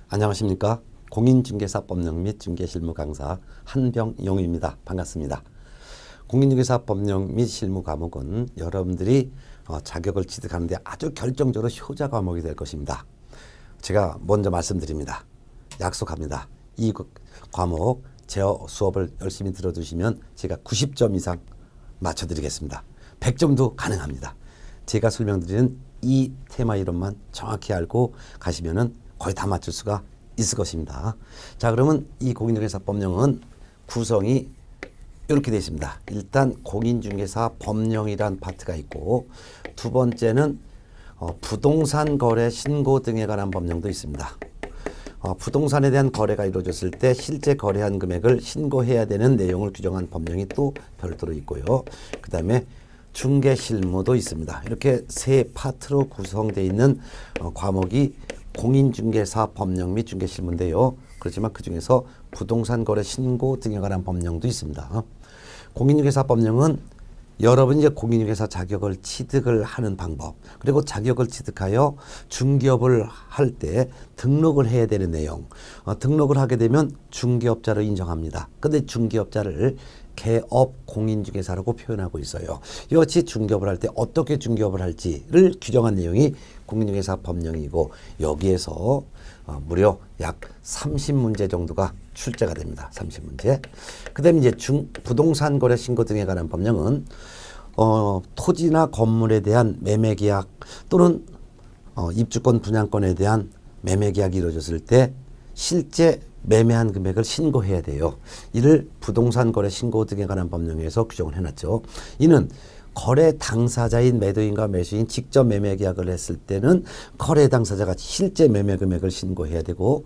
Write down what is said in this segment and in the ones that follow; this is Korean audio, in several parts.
안녕하십니까. 공인중개사법령 및 중개실무 강사 한병용입니다. 반갑습니다. 공인중개사법령 및 실무 과목은 여러분들이 자격을 취득하는 데 아주 결정적으로 효자 과목이 될 것입니다. 제가 먼저 말씀드립니다. 약속합니다. 이 과목 제 수업을 열심히 들어두시면 제가 90점 이상 맞춰드리겠습니다. 100점도 가능합니다. 제가 설명드리는 이 테마 이론만 정확히 알고 가시면은 거의 다 맞출 수가 있을 것입니다. 자, 그러면 이 공인중개사법령은 구성이 이렇게 되어 있습니다. 일단 공인중개사 법령이란 파트가 있고, 두 번째는 부동산 거래 신고 등에 관한 법령도 있습니다. 부동산에 대한 거래가 이루어졌을 때 실제 거래한 금액을 신고해야 되는 내용을 규정한 법령이 또 별도로 있고요. 그 다음에 중개실무도 있습니다. 이렇게 세 파트로 구성되어 있는 과목이 공인중개사 법령 및 중개실무인데요. 그렇지만 그 중에서 부동산 거래 신고 등에 관한 법령도 있습니다. 공인중개사 법령은 여러분이 이제 공인중개사 자격을 취득을 하는 방법, 그리고 자격을 취득하여 중개업을 할 때 등록을 해야 되는 내용, 등록을 하게 되면 중개업자로 인정합니다. 근데 중개업자를 개업 공인중개사라고 표현하고 있어요. 이같이 중개업을 할 때 어떻게 중개업을 할지를 규정한 내용이 공인중개사 법령이고, 여기에서 무려 약 30문제 정도가 출제가 됩니다. 30문제. 그 다음에 이제 부동산 거래 신고 등에 관한 법령은 토지나 건물에 대한 매매계약 또는 입주권 분양권에 대한 매매계약이 이루어졌을 때 실제 매매한 금액을 신고해야 돼요. 이를 부동산 거래 신고 등에 관한 법령에서 규정을 해놨죠. 이는 거래 당사자인 매도인과 매수인 직접 매매 계약을 했을 때는 거래 당사자가 실제 매매 금액을 신고해야 되고,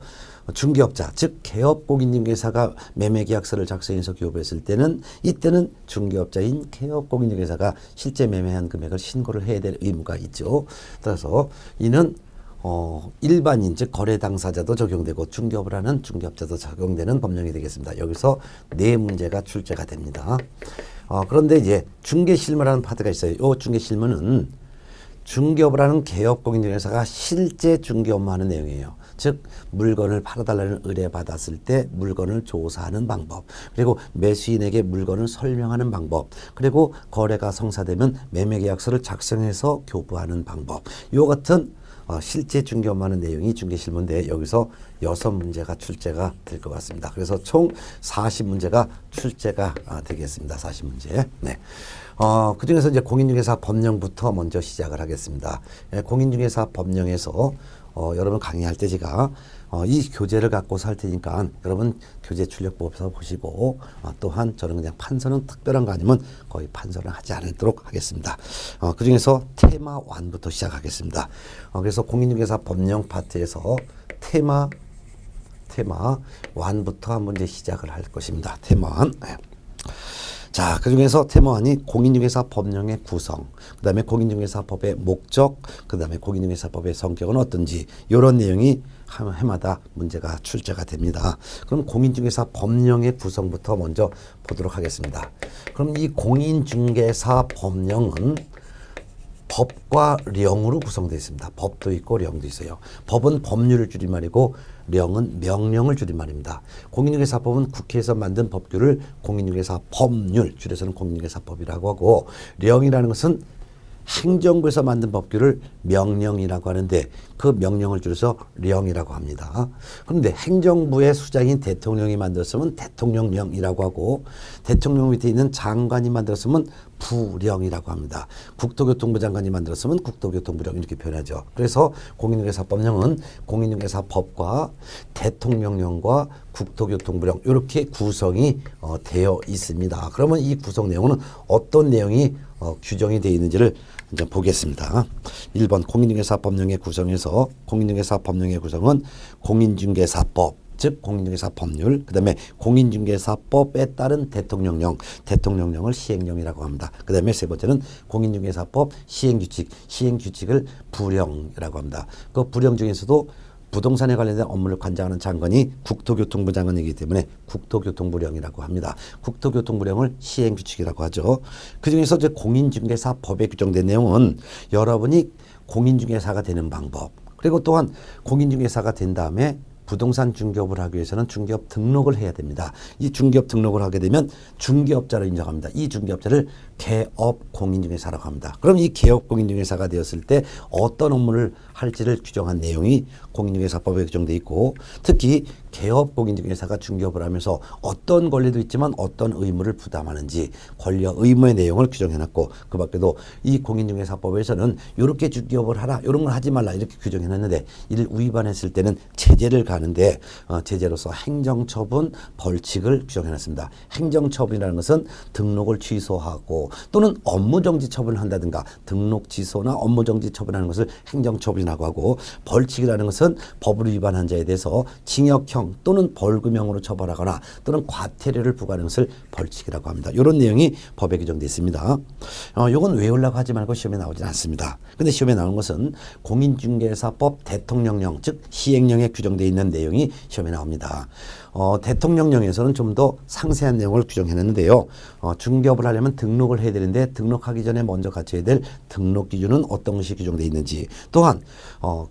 중개업자 즉 개업 공인중개사가 매매 계약서를 작성해서 교부했을 때는 이때는 중개업자인 개업 공인중개사가 실제 매매한 금액을 신고를 해야 될 의무가 있죠. 따라서 이는 일반인 즉 거래 당사자도 적용되고 중개업을 하는 중개업자도 적용되는 법령이 되겠습니다. 여기서 네 문제가 출제가 됩니다. 그런데 이제 중개실무라는 파트가 있어요. 이 중개실무는 중개업을 하는 개업 공인중개사가 실제 중개업만 하는 내용이에요. 즉 물건을 팔아달라는 의뢰받았을 때 물건을 조사하는 방법, 그리고 매수인에게 물건을 설명하는 방법, 그리고 거래가 성사되면 매매계약서를 작성해서 교부하는 방법, 요 같은 실제 중개업만 하는 내용이 중개실무인데, 여기서 6문제가 출제가 될 것 같습니다. 그래서 총 40문제가 출제가 되겠습니다. 40문제. 네. 그 중에서 이제 공인중개사 법령부터 먼저 시작을 하겠습니다. 공인중개사 법령에서 여러분 강의할 때 제가 이 교재를 갖고서 할 테니까 여러분 교재 출력법에서 보시고, 또한 저는 그냥 판서는 특별한 거 아니면 거의 판서는 하지 않도록 하겠습니다. 그 중에서 테마 1부터 시작하겠습니다. 그래서 공인중개사 법령 파트에서 테마 1부터 한번 이제 시작을 할 것입니다. 테마 1. 자, 그 중에서 테마 1이 공인중개사 법령의 구성, 그 다음에 공인중개사법의 목적, 그 다음에 공인중개사법의 성격은 어떤지, 이런 내용이 해마다 문제가 출제가 됩니다. 그럼 공인중개사 법령의 구성부터 먼저 보도록 하겠습니다. 그럼 이 공인중개사 법령은 법과 령으로 구성되어 있습니다. 법도 있고 령도 있어요. 법은 법률을 줄임말이고 령은 명령을 줄임말입니다. 공인중개사법은 국회에서 만든 법규를 공인중개사 법률, 줄여서는 공인중개사법이라고 하고, 령이라는 것은 행정부에서 만든 법규를 명령이라고 하는데 그 명령을 줄여서 령이라고 합니다. 그런데 행정부의 수장인 대통령이 만들었으면 대통령령이라고 하고, 대통령 밑에 있는 장관이 만들었으면 부령이라고 합니다. 국토교통부 장관이 만들었으면 국토교통부령 이렇게 표현하죠. 그래서 공인중개사법령은 공인중개사법과 대통령령과 국토교통부령 이렇게 구성이 되어 있습니다. 그러면 이 구성 내용은 어떤 내용이 규정이 되어 있는지를 이제 보겠습니다. 1번 공인중개사법령의 구성에서 공인중개사법령의 구성은 공인중개사법 즉 공인중개사 법률, 그 다음에 공인중개사법에 따른 대통령령, 대통령령을 시행령이라고 합니다. 그 다음에 세 번째는 공인중개사법 시행규칙, 시행규칙을 부령이라고 합니다. 그 부령 중에서도 부동산에 관련된 업무를 관장하는 장관이 국토교통부 장관이기 때문에 국토교통부령이라고 합니다. 국토교통부령을 시행규칙이라고 하죠. 그중에서 이제 공인중개사법에 규정된 내용은 여러분이 공인중개사가 되는 방법, 그리고 또한 공인중개사가 된 다음에 부동산 중개업을 하기 위해서는 중개업 등록을 해야 됩니다. 이 중개업 등록을 하게 되면 중개업자로 인정합니다. 이 중개업자를 개업공인중개사라고 합니다. 그럼 이 개업공인중개사가 되었을 때 어떤 업무를 할지를 규정한 내용이 공인중개사법에 규정되어 있고, 특히 개업공인중개사가 중개업을 하면서 어떤 권리도 있지만 어떤 의무를 부담하는지 권리와 의무의 내용을 규정해놨고, 그 밖에도 이 공인중개사법에서는 이렇게 중개업을 하라, 이런 걸 하지 말라 이렇게 규정해놨는데, 이를 위반했을 때는 제재를 가는데 제재로서 행정처분, 벌칙을 규정해놨습니다. 행정처분이라는 것은 등록을 취소하고 또는 업무정지 처분을 한다든가, 등록 취소나 업무정지 처분하는 것을 행정처분이라고 하고, 벌칙이라는 것은 법을 위반한 자에 대해서 징역형 또는 벌금형으로 처벌하거나 또는 과태료를 부과하는 것을 벌칙이라고 합니다. 이런 내용이 법에 규정되어 있습니다. 이건 외우려고 하지 말고 시험에 나오진 않습니다. 근데 시험에 나오는 것은 공인중개사법 대통령령, 즉 시행령에 규정되어 있는 내용이 시험에 나옵니다. 대통령령에서는 좀 더 상세한 내용을 규정해놨는데요. 중개업을 하려면 등록을 해야 되는데, 등록하기 전에 먼저 갖춰야 될 등록 기준은 어떤 것이 규정되어 있는지, 또한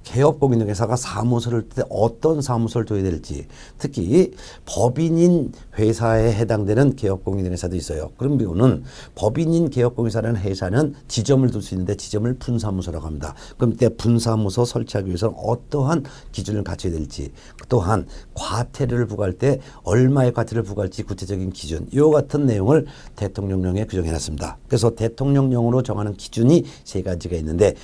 개업공인중개사가 사무소를 때 어떤 사무소를 둬야 될지, 특히 법인인 회사에 해당되는 개업공인중개사도 있어요. 그런 경우는 법인인 개업공인중개사라는 회사는 지점을 둘 수 있는데 지점을 분사무소라고 합니다. 그럼 이때 분사무소 설치하기 위해서는 어떠한 기준을 갖춰야 될지, 또한 과태료를 부과할 때 얼마의 과태료를 부과할지 구체적인 기준, 이와 같은 내용을 대통령령에 규정해놨습니다. 그래서 대통령령으로 정하는 기준이 세 가지가 있는데,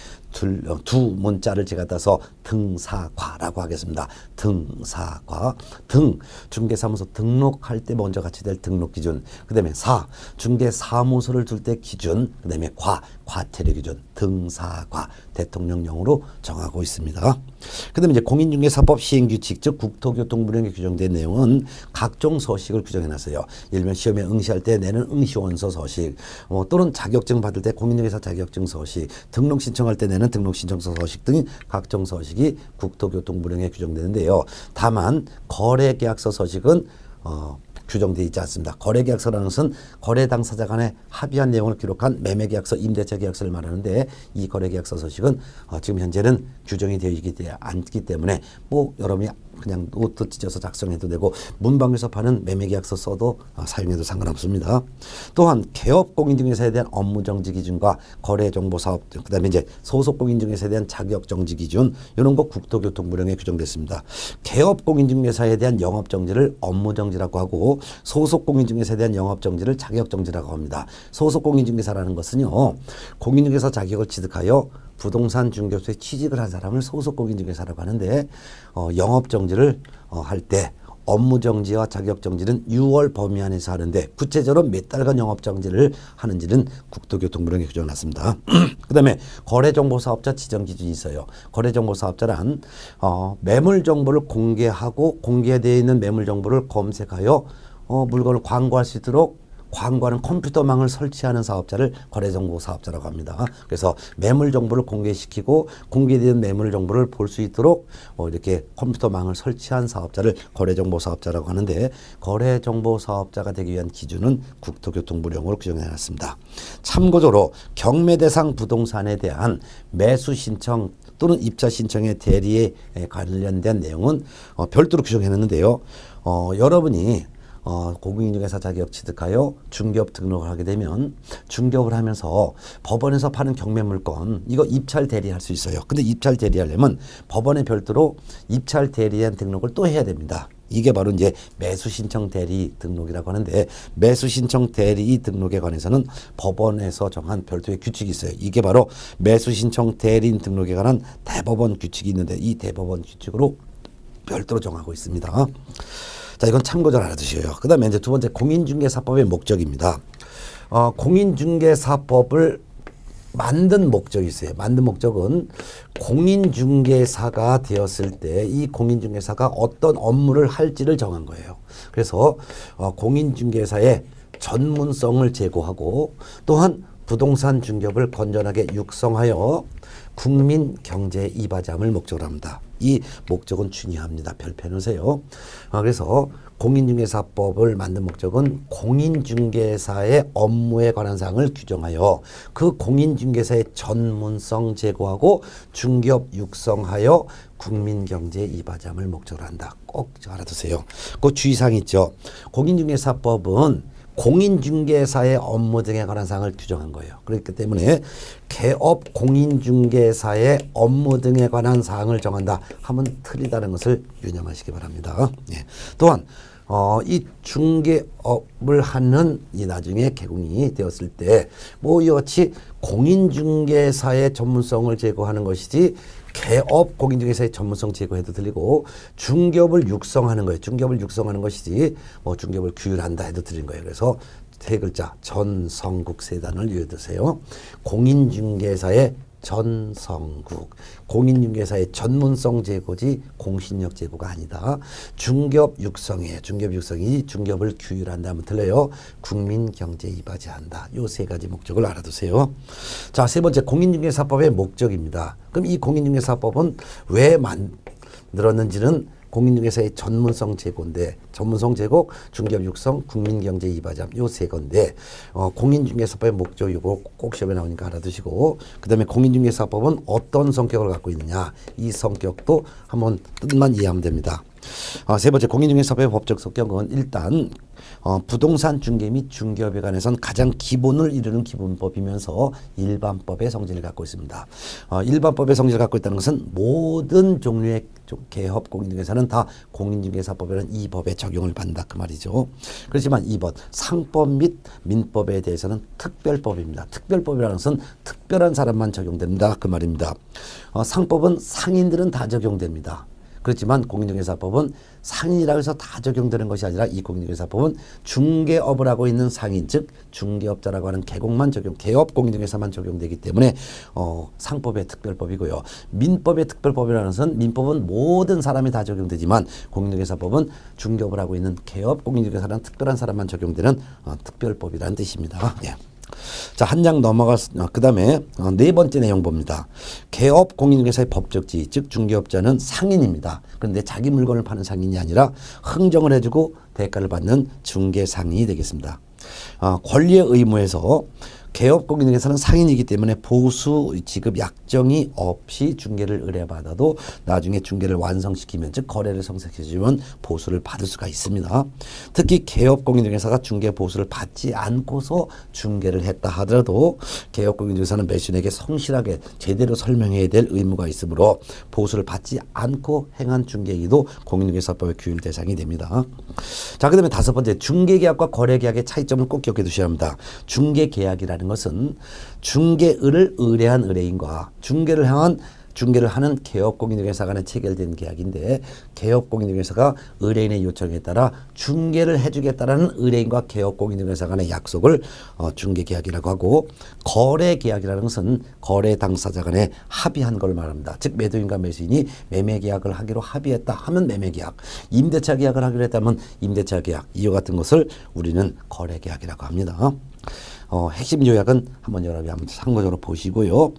두 문자를 제가 따서 등사과라고 하겠습니다. 등사과. 등, 중개사무소 등록할 때 먼저 같이 될 등록 기준. 그 다음에 사, 중개사무소를 둘 때 기준. 그 다음에 과, 과태료 기준. 등사과. 대통령령으로 정하고 있습니다. 그 다음에 이제 공인중개사법 시행규칙, 즉 국토교통부령에 규정된 내용은 각종 서식을 규정해놨어요. 예를 들면 시험에 응시할 때 내는 응시원서 서식, 또는 자격증 받을 때 공인중개사 자격증 서식, 등록 신청할 때 내는 등록신청서 서식 등 각종 서식이 국토교통부령에 규정되는데요. 다만 거래계약서 서식은 규정되어 있지 않습니다. 거래계약서라는 것은 거래 당사자 간에 합의한 내용을 기록한 매매계약서, 임대차 계약서를 말하는데, 이 거래계약서 서식은 지금 현재는 규정이 되어 있지 않기 때문에 여러분이 그냥 노트 찢어서 작성해도 되고 문방구에서 파는 매매계약서 써도 사용해도 상관없습니다. 또한 개업공인중개사에 대한 업무정지 기준과 거래정보사업, 그 다음에 이제 소속공인중개사에 대한 자격정지 기준, 이런 거 국토교통부령에 규정됐습니다. 개업공인중개사에 대한 영업정지를 업무정지라고 하고, 소속공인중개사에 대한 영업정지를 자격정지라고 합니다. 소속공인중개사라는 것은요, 공인중개사 자격을 취득하여 부동산 중개업소에 취직을 한 사람을 소속공인중개사라고 하는데, 영업정지를 할 때 업무정지와 자격정지는 6월 범위 안에서 하는데, 구체적으로 몇 달간 영업정지를 하는지는 국토교통부령에 규정해놨습니다. 그 다음에 거래정보사업자 지정기준이 있어요. 거래정보사업자란 매물정보를 공개하고 공개되어 있는 매물정보를 검색하여 물건을 광고할 수 있도록 광고하는 컴퓨터망을 설치하는 사업자를 거래정보사업자라고 합니다. 그래서 매물 정보를 공개시키고 공개된 매물 정보를 볼 수 있도록 이렇게 컴퓨터망을 설치한 사업자를 거래정보사업자라고 하는데, 거래정보사업자가 되기 위한 기준은 국토교통부령으로 규정해놨습니다. 참고적으로 경매 대상 부동산에 대한 매수 신청 또는 입자 신청의 대리에 관련된 내용은 별도로 규정해놨는데요. 여러분이 공인중개사 자격 취득하여 중개업 등록을 하게 되면, 중개업을 하면서 법원에서 파는 경매 물건 이거 입찰 대리할 수 있어요. 근데 입찰 대리하려면 법원에 별도로 입찰 대리한 등록을 또 해야 됩니다. 이게 바로 이제 매수 신청 대리 등록이라고 하는데, 매수 신청 대리 등록에 관해서는 법원에서 정한 별도의 규칙이 있어요. 이게 바로 매수 신청 대리인 등록에 관한 대법원 규칙이 있는데, 이 대법원 규칙으로 별도로 정하고 있습니다. 자, 이건 참고로 알아두셔요. 그 다음에 이제 두 번째, 공인중개사법의 목적입니다. 공인중개사법을 만든 목적이 있어요. 만든 목적은 공인중개사가 되었을 때 이 공인중개사가 어떤 업무를 할지를 정한 거예요. 그래서 공인중개사의 전문성을 제고하고, 또한 부동산 중개업을 건전하게 육성하여 국민 경제 이바지함을 목적으로 합니다. 이 목적은 중요합니다. 별표 놓으세요. 그래서 공인중개사법을 만든 목적은 공인중개사의 업무에 관한 사항을 규정하여 그 공인중개사의 전문성 제고하고 중개업 육성하여 국민경제 이바지함을 목적으로 한다. 꼭 알아두세요. 그 주의사항이 있죠. 공인중개사법은 공인중개사의 업무 등에 관한 사항을 규정한 거예요. 그렇기 때문에 개업 공인중개사의 업무 등에 관한 사항을 정한다 하면 틀리다는 것을 유념하시기 바랍니다. 예. 또한 이 중개업을 하는 이 나중에 개공이 되었을 때 뭐 이와 같이 공인중개사의 전문성을 제고하는 것이지 개업 공인중개사의 전문성 제고해도 들리고 중개업을 육성하는 거예요. 중개업을 육성하는 것이지 뭐 중개업을 규율한다 해도 들린 거예요. 그래서 세 글자 전성국 세 단을 외워두세요. 공인중개사의 전성국. 공인중개사의 전문성 제고지 공신력 제고가 아니다. 중개업 육성이에요. 중개업 육성이 중개업을 규율한다 하면 틀려요. 국민경제 이바지한다. 요 세 가지 목적을 알아두세요. 자, 세 번째 공인중개사법의 목적입니다. 그럼 이 공인중개사법은 왜 만들었는지는 공인중개사의 전문성 제고인데 전문성 제고, 중개업 육성, 국민경제 이바지함 요 세 건데 공인중개사법의 목적 이거 꼭 시험에 나오니까 알아두시고 그 다음에 공인중개사법은 어떤 성격을 갖고 있느냐 이 성격도 한번 뜻만 이해하면 됩니다. 세 번째 공인중개사법의 법적 성격은 일단 부동산 중개 및 중개업에 관해서는 가장 기본을 이루는 기본법이면서 일반법의 성질을 갖고 있습니다. 일반법의 성질을 갖고 있다는 것은 모든 종류의 개업 공인중개사는 다 공인중개사법이라는 이 법에 적용을 받는다 그 말이죠. 그렇지만 2번 상법 및 민법에 대해서는 특별법입니다. 특별법이라는 것은 특별한 사람만 적용됩니다 그 말입니다. 상법은 상인들은 다 적용됩니다. 그렇지만 공인중개사법은 상인이라고 해서 다 적용되는 것이 아니라 이 공인중개사법은 중개업을 하고 있는 상인 즉 중개업자라고 하는 개공만 개업 공인중개사만 적용되기 때문에 상법의 특별법이고요. 민법의 특별법이라는 것은 민법은 모든 사람이 다 적용되지만 공인중개사법은 중개업을 하고 있는 개업 공인중개사라는 특별한 사람만 적용되는 특별법이라는 뜻입니다. 예. 자, 한 장 넘어가서 그 다음에 네 번째 내용 봅니다. 개업 공인중개사의 법적 지위 즉 중개업자는 상인입니다. 그런데 자기 물건을 파는 상인이 아니라 흥정을 해주고 대가를 받는 중개상인이 되겠습니다. 권리의 의무에서 개업 공인중개사는 상인이기 때문에 보수 지급 약정이 없이 중개를 의뢰받아도 나중에 중개를 완성시키면 즉 거래를 성사시켜주면 보수를 받을 수가 있습니다. 특히 개업 공인중개사가 중개 보수를 받지 않고서 중개를 했다 하더라도 개업 공인중개사는 매수인에게 성실하게 제대로 설명해야 될 의무가 있으므로 보수를 받지 않고 행한 중개이도 공인중개사법의 규율 대상이 됩니다. 자, 그 다음에 다섯 번째 중개계약과 거래계약의 차이점을 꼭 기억해 두셔야 합니다. 중개계약이라는 것은 중개를 의뢰한 의뢰인과 중개를 하는 개업공인중개사 간에 체결된 계약인데 개업공인중개사가 의뢰인의 요청에 따라 중개를 해주겠다라는 의뢰인과 개업공인중개사 간의 약속을 중개계약이라고 하고 거래계약이라는 것은 거래 당사자 간에 합의한 걸 말합니다. 즉 매도인과 매수인이 매매계약을 하기로 합의했다 하면 매매계약, 임대차 계약을 하기로 했다면 임대차 계약 이와 같은 것을 우리는 거래계약이라고 합니다. 핵심 요약은 한번 여러분이 한번 참고적으로 보시고요.